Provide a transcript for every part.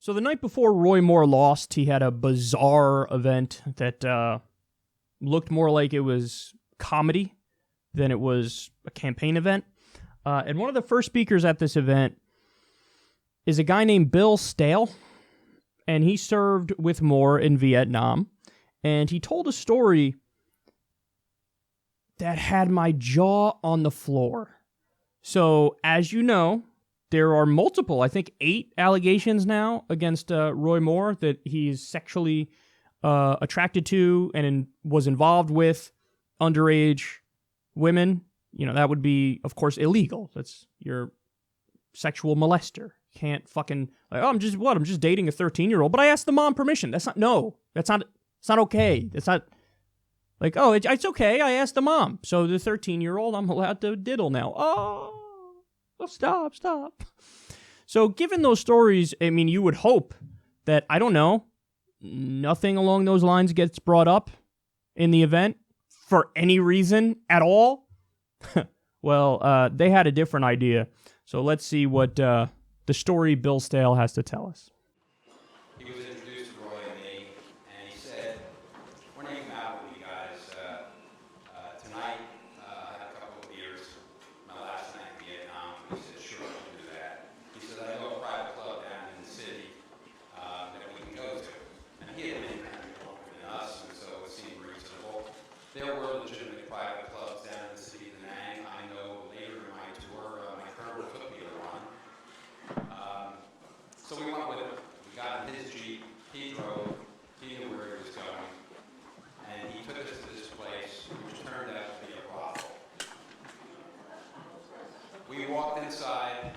So the night before Roy Moore lost, he had a bizarre event that looked more like it was comedy than it was a campaign event. And one of the first speakers at this event is a guy named Bill Stale, and he served with Moore in Vietnam. And he told a story that had my jaw on the floor. So, as you know, there are multiple, I think 8 allegations now against Roy Moore that he's sexually attracted to and was involved with underage women. You know, that would be, of course, illegal. That's your sexual molester. Can't fucking, like, oh, I'm just dating a 13-year-old. But I asked the mom permission. It's not okay. It's not, like, oh, it's okay. I asked the mom. So the 13-year-old, I'm allowed to diddle now. Oh, stop. So given those stories, I mean, you would hope that, I don't know, nothing along those lines gets brought up in the event for any reason at all. Well, they had a different idea. So let's see what the story Bill Stale has to tell us. He was introduced to Roy and me, and he said, "We're going to come out with you guys tonight. I had a couple of beers. My last night in Vietnam." He said, "Sure, we'll do that." He said, "I know a private club down in the city that we can go to." And he had been kind of longer than us, and so it seemed reasonable. There were legitimate private clubs down in the city of Da Nang. I know later in my tour, my colonel took me to one. So we went with him. We got in his Jeep. He drove. He knew where he was going. And he took us to this place, which turned out to be a brothel. We walked inside.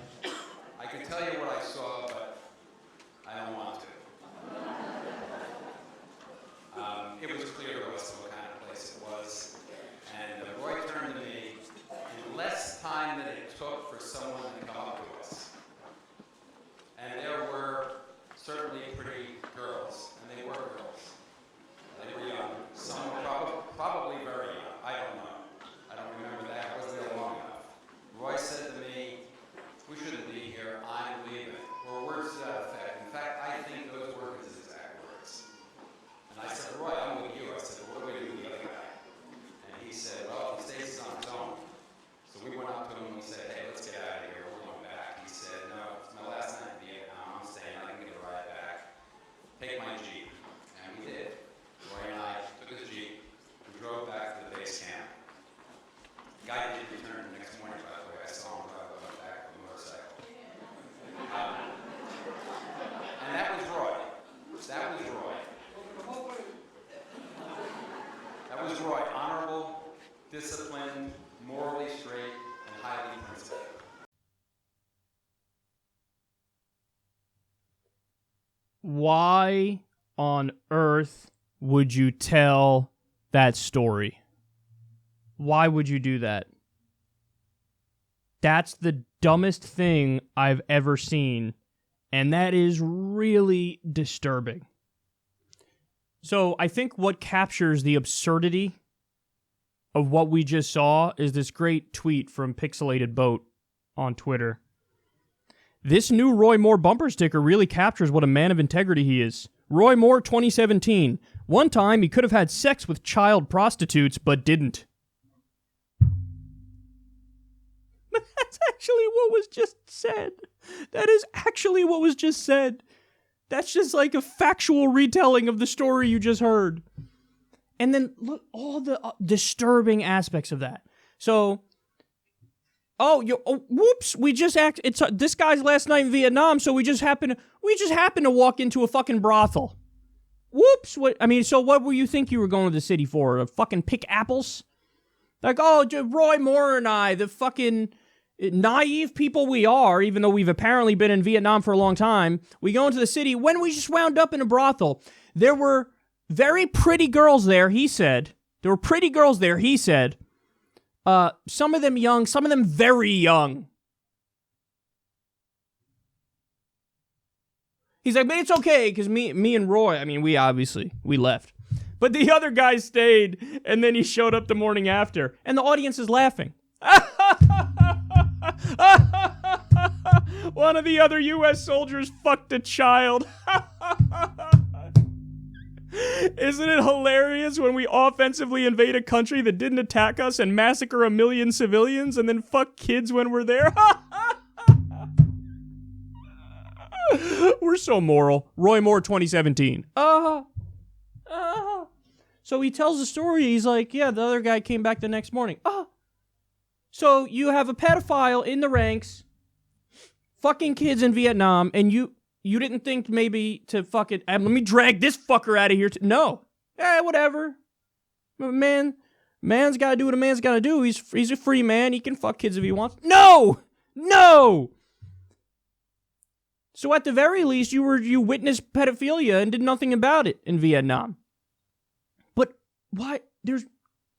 I can tell you what I saw, but I don't want to. It was clear to us what kind of place it was. And Roy turned to me in less time than it took for someone to come up to us. And there were certainly pretty girls, and they were girls. They were young. Some were probably very young. I don't know. I don't remember that. I wasn't there long enough. Roy said to me, "We shouldn't be here. I'm leaving." Or words to that effect. In fact, I think those were his exact words. And I said, "Roy, I'm with you." I said, "What do we do with the other guy?" And he said, "Well, if he stays on his own." So we went up to him and we said, "Hey, let's get out of here. We're going back." He said, "No, it's my last night in Vietnam. I'm staying. I can get a ride back. Take my Jeep." And we did. Roy and I took his Jeep. We drove back to the base camp. The guy didn't return the next morning, by the way. I saw him drive back on the motorcycle. And that was Roy. That was Roy. That was Roy. Honorable, disciplined, morally straight, and highly principled. Why on earth would you tell that story? Why would you do that? That's the dumbest thing I've ever seen, and that is really disturbing. So I think what captures the absurdity of what we just saw is this great tweet from Pixelated Boat on Twitter. "This new Roy Moore bumper sticker really captures what a man of integrity he is. Roy Moore 2017. One time he could have had sex with child prostitutes, but didn't." That's actually what was just said. That is actually what was just said. That's just like a factual retelling of the story you just heard. And then look, all the disturbing aspects of that. So, whoops, this guy's last night in Vietnam, so we just happened to walk into a fucking brothel. Whoops, so what were you think you were going to the city for? To fucking pick apples? Like, Roy Moore and I, the fucking naive people we are, even though we've apparently been in Vietnam for a long time, we go into the city when we just wound up in a brothel. There were very pretty girls there, he said. There were pretty girls there, he said. Some of them young, some of them very young. He's like, but it's okay, because me and Roy, we left. But the other guy stayed, and then he showed up the morning after, and the audience is laughing. One of the other U.S. soldiers fucked a child. Isn't it hilarious when we offensively invade a country that didn't attack us and massacre 1 million civilians and then fuck kids when we're there? We're so moral. Roy Moore 2017. So he tells the story. He's like, yeah, the other guy came back the next morning. So you have a pedophile in the ranks fucking kids in Vietnam, and you didn't think maybe to fuck it, let me drag this fucker out of here. No. Whatever. Man's got to do what a man's got to do. He's a free man. He can fuck kids if he wants. No! So at the very least, you witnessed pedophilia and did nothing about it in Vietnam. But why?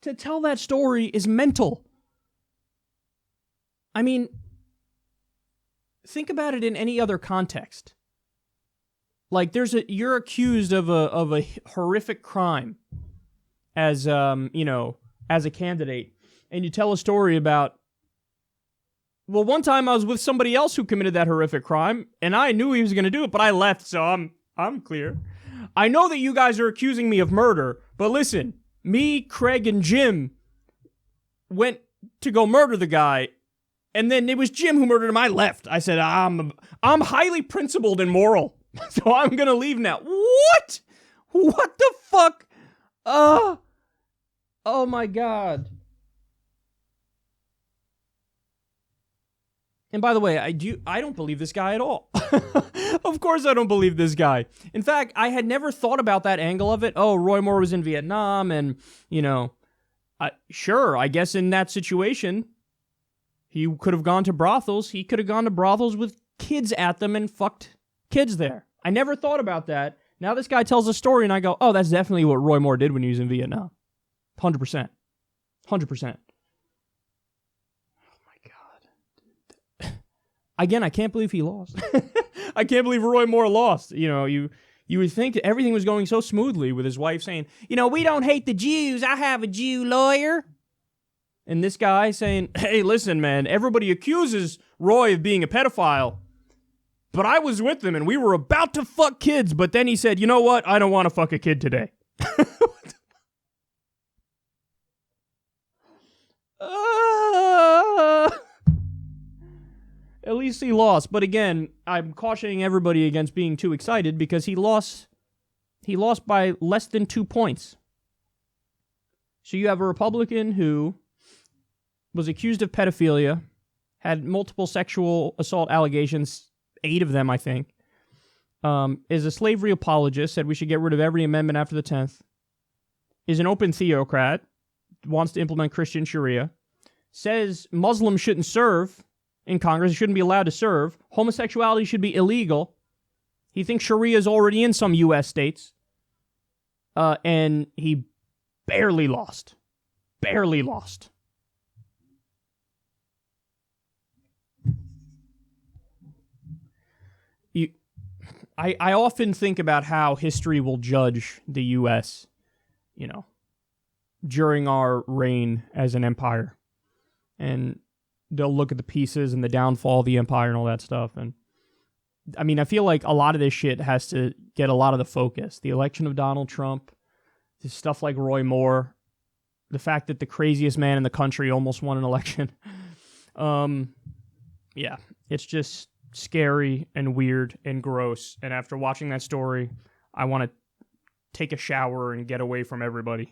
To tell that story is mental. I mean, think about it in any other context. Like, you're accused of a horrific crime as as a candidate, and you tell a story about, well, one time I was with somebody else who committed that horrific crime, and I knew he was going to do it, but I left, so I'm clear. I know that you guys are accusing me of murder, but listen, me, Craig, and Jim went to go murder the guy, and then it was Jim who murdered him. I left. I said, I'm highly principled and moral. So I'm gonna leave now. What? What the fuck? Oh my God. And by the way, I don't believe this guy at all. Of course I don't believe this guy. In fact, I had never thought about that angle of it. Oh, Roy Moore was in Vietnam, and, sure, I guess in that situation, he could have gone to brothels. He could have gone to brothels with kids at them and fucked kids there. I never thought about that. Now this guy tells a story and I go, oh, that's definitely what Roy Moore did when he was in Vietnam. 100%. 100%. Oh my God. Again, I can't believe he lost. I can't believe Roy Moore lost. You would think that everything was going so smoothly with his wife saying, we don't hate the Jews. I have a Jew lawyer. And this guy saying, hey, listen, man, everybody accuses Roy of being a pedophile. But I was with him, and we were about to fuck kids, but then he said, you know what? I don't want to fuck a kid today. At least he lost. But again, I'm cautioning everybody against being too excited because he lost by less than 2 points. So you have a Republican who was accused of pedophilia, had multiple sexual assault allegations, 8 of them, I think, is a slavery apologist, said we should get rid of every amendment after the 10th, is an open theocrat, wants to implement Christian Sharia, says Muslims shouldn't serve in Congress, shouldn't be allowed to serve, homosexuality should be illegal, he thinks Sharia is already in some U.S. states, and he barely lost. Barely lost. I often think about how history will judge the U.S., during our reign as an empire. And they'll look at the pieces and the downfall of the empire and all that stuff. And I mean, I feel like a lot of this shit has to get a lot of the focus. The election of Donald Trump, stuff like Roy Moore, the fact that the craziest man in the country almost won an election. Yeah, it's just scary and weird and gross. And after watching that story, I want to take a shower and get away from everybody.